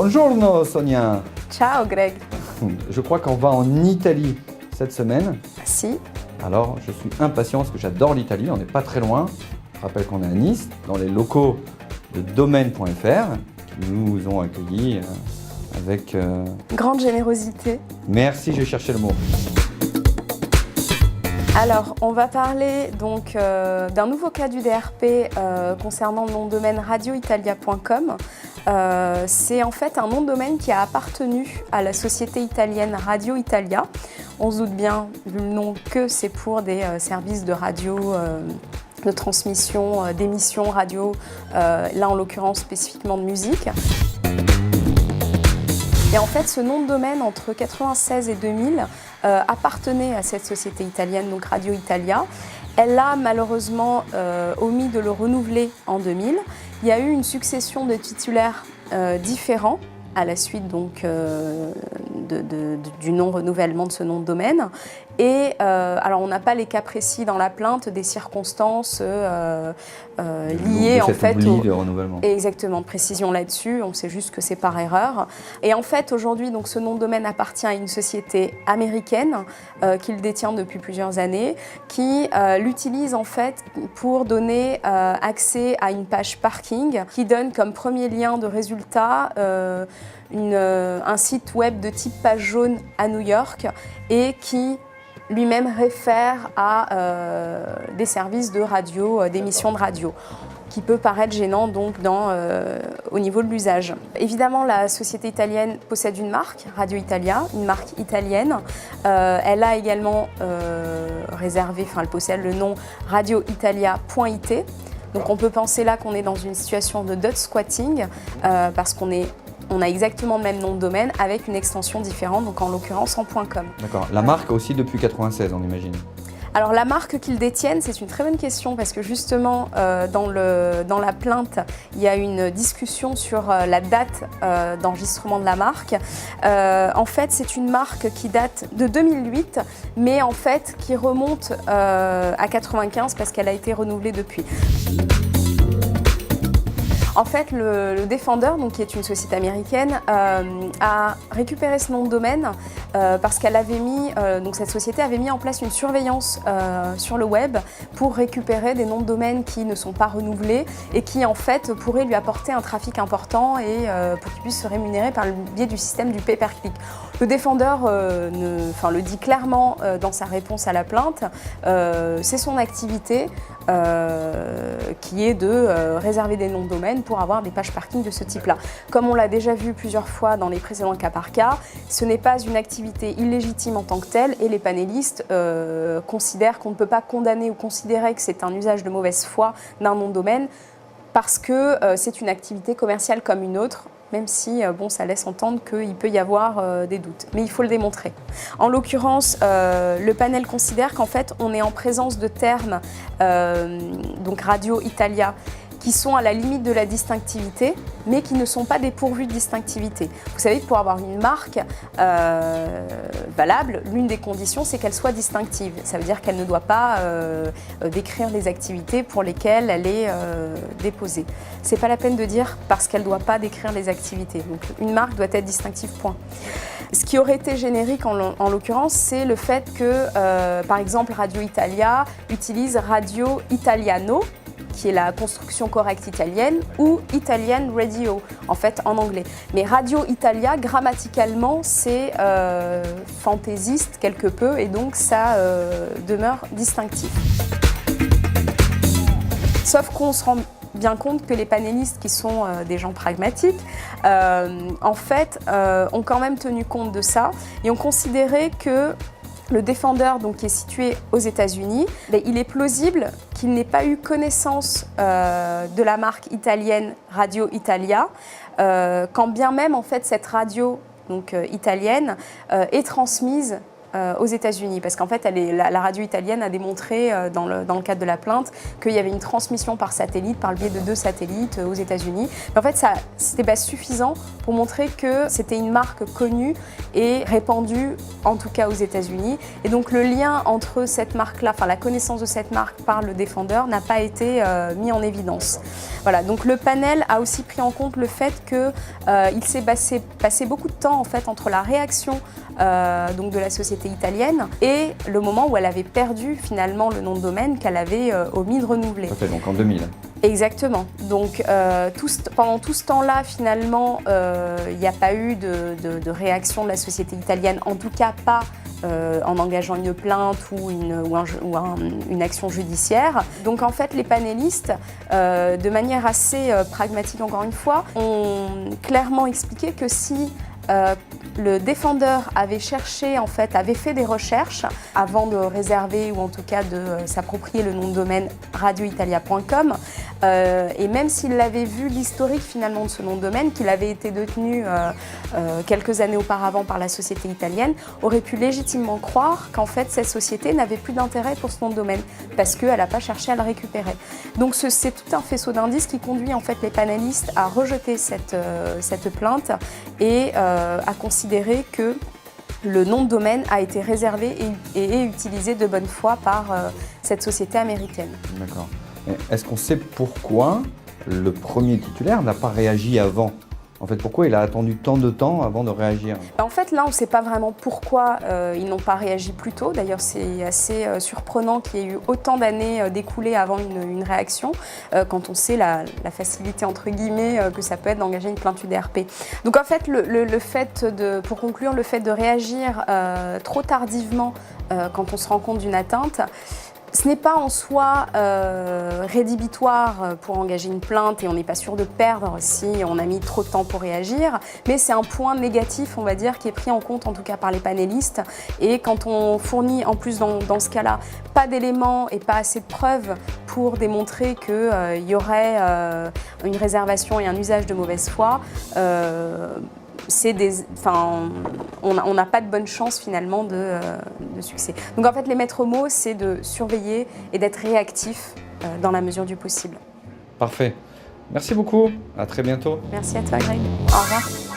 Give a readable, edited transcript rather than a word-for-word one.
Buongiorno Sonia. Ciao Greg. Je crois qu'on va en Italie cette semaine. Si. Alors je suis impatient parce que j'adore l'Italie, on n'est pas très loin. Je rappelle qu'on est à Nice, dans les locaux de domaine.fr, qui nous ont accueillis avec... Grande générosité. Merci, j'ai cherché le mot. Alors, on va parler donc d'un nouveau cas du DRP concernant le nom de domaine radioitalia.com. C'est en fait un nom de domaine qui a appartenu à la société italienne Radio Italia. On se doute bien, vu le nom, que c'est pour des services de radio, de transmission, d'émissions radio, là en l'occurrence spécifiquement de musique. Et en fait, ce nom de domaine, entre 1996 et 2000, appartenait à cette société italienne, donc Radio Italia. Elle a malheureusement omis de le renouveler en 2000. Il y a eu une succession de titulaires différents à la suite donc, du non-renouvellement de ce nom de domaine. Et alors on n'a pas les cas précis dans la plainte des circonstances liées en fait au de renouvellement. Exactement, de précision là-dessus. On sait juste que c'est par erreur. Et en fait aujourd'hui donc ce nom de domaine appartient à une société américaine qui le détient depuis plusieurs années, qui l'utilise en fait pour donner accès à une page parking qui donne comme premier lien de résultat un site web de type page jaune à New York et qui lui-même réfère à des services de radio, d'émissions de radio, qui peut paraître gênant donc au niveau de l'usage. Évidemment, la société italienne possède une marque, Radio Italia, une marque italienne. Elle a également réservé, elle possède le nom radioitalia.it. Donc on peut penser là qu'on est dans une situation de dot squatting parce qu'on a exactement le même nom de domaine avec une extension différente, donc en l'occurrence en .com. D'accord. La marque aussi depuis 1996, on imagine. Alors la marque qu'ils détiennent, c'est une très bonne question parce que justement dans la plainte, il y a une discussion sur la date d'enregistrement de la marque. En fait, c'est une marque qui date de 2008, mais en fait qui remonte à 1995 parce qu'elle a été renouvelée depuis. En fait, le Defender, donc, qui est une société américaine, a récupéré ce nom de domaine parce qu'elle avait mis, donc cette société avait mis en place une surveillance sur le web pour récupérer des noms de domaine qui ne sont pas renouvelés et qui en fait pourraient lui apporter un trafic important et pour qu'il puisse se rémunérer par le biais du système du pay-per-click. Le Defender le dit clairement dans sa réponse à la plainte, c'est son activité qui est de réserver des noms de domaine pour avoir des pages parking de ce type-là. Comme on l'a déjà vu plusieurs fois dans les précédents cas par cas, ce n'est pas une activité illégitime en tant que telle et les panélistes considèrent qu'on ne peut pas condamner ou considérer que c'est un usage de mauvaise foi d'un nom de domaine parce que c'est une activité commerciale comme une autre, même si ça laisse entendre qu'il peut y avoir des doutes. Mais il faut le démontrer. En l'occurrence, le panel considère qu'en fait, on est en présence de termes, donc Radio Italia, qui sont à la limite de la distinctivité, mais qui ne sont pas dépourvus de distinctivité. Vous savez que pour avoir une marque valable, l'une des conditions, c'est qu'elle soit distinctive. Ça veut dire qu'elle ne doit pas décrire les activités pour lesquelles elle est déposée. C'est pas la peine de dire parce qu'elle ne doit pas décrire les activités. Donc une marque doit être distinctive, point. Ce qui aurait été générique en l'occurrence, c'est le fait que, par exemple, Radio Italia utilise Radio Italiano, qui est la construction correcte italienne, ou Italian Radio, en fait en anglais. Mais Radio Italia, grammaticalement, c'est fantaisiste quelque peu, et donc ça demeure distinctif. Sauf qu'on se rend bien compte que les panélistes, qui sont des gens pragmatiques, en fait, ont quand même tenu compte de ça, et ont considéré que le Defender, donc, qui est situé aux États-Unis, il est plausible qu'il n'ait pas eu connaissance de la marque italienne Radio Italia, quand bien même en fait, cette radio donc, italienne est transmise aux États-Unis, parce qu'en fait, la radio italienne a démontré dans le cadre de la plainte qu'il y avait une transmission par satellite, par le biais de 2 satellites aux États-Unis. Mais en fait, ça c'était pas suffisant pour montrer que c'était une marque connue et répandue, en tout cas aux États-Unis. Et donc le lien entre cette marque-là, enfin la connaissance de cette marque par le défendeur n'a pas été mis en évidence. Voilà, donc le panel a aussi pris en compte le fait qu'il s'est passé beaucoup de temps en fait entre la réaction donc de la société italienne et le moment où elle avait perdu finalement le nom de domaine qu'elle avait omis de renouveler. Ça fait donc en 2000. Exactement. Donc pendant tout ce temps-là, finalement, il n'y a pas eu de réaction de la société italienne, en tout cas pas en engageant une plainte ou une action judiciaire. Donc en fait, les panélistes, de manière assez pragmatique encore une fois, ont clairement expliqué que si le défendeur avait cherché, en fait, avait fait des recherches avant de réserver ou en tout cas de s'approprier le nom de domaine radioitalia.com et même s'il avait vu l'historique finalement de ce nom de domaine, qu'il avait été détenu quelques années auparavant par la société italienne, aurait pu légitimement croire qu'en fait cette société n'avait plus d'intérêt pour ce nom de domaine parce qu'elle n'a pas cherché à le récupérer. Donc c'est tout un faisceau d'indices qui conduit en fait les panélistes à rejeter cette plainte et à considérer que le nom de domaine a été réservé et utilisé de bonne foi par cette société américaine. D'accord. Est-ce qu'on sait pourquoi le premier titulaire n'a pas réagi avant ? En fait, pourquoi il a attendu tant de temps avant de réagir ? En fait, là, on ne sait pas vraiment pourquoi ils n'ont pas réagi plus tôt. D'ailleurs, c'est assez surprenant qu'il y ait eu autant d'années découlées avant une réaction, quand on sait la facilité, entre guillemets, que ça peut être d'engager une plainte UDRP. Donc, en fait, pour conclure, le fait de réagir trop tardivement quand on se rend compte d'une atteinte, ce n'est pas en soi rédhibitoire pour engager une plainte et on n'est pas sûr de perdre si on a mis trop de temps pour réagir, mais c'est un point négatif, on va dire, qui est pris en compte en tout cas par les panélistes. Et quand on fournit en plus dans ce cas-là pas d'éléments et pas assez de preuves pour démontrer qu'il y aurait une réservation et un usage de mauvaise foi, on n'a pas de bonne chance finalement de succès. Donc en fait, les maîtres mots, c'est de surveiller et d'être réactif dans la mesure du possible. Parfait. Merci beaucoup. À très bientôt. Merci à toi, Greg. Au revoir.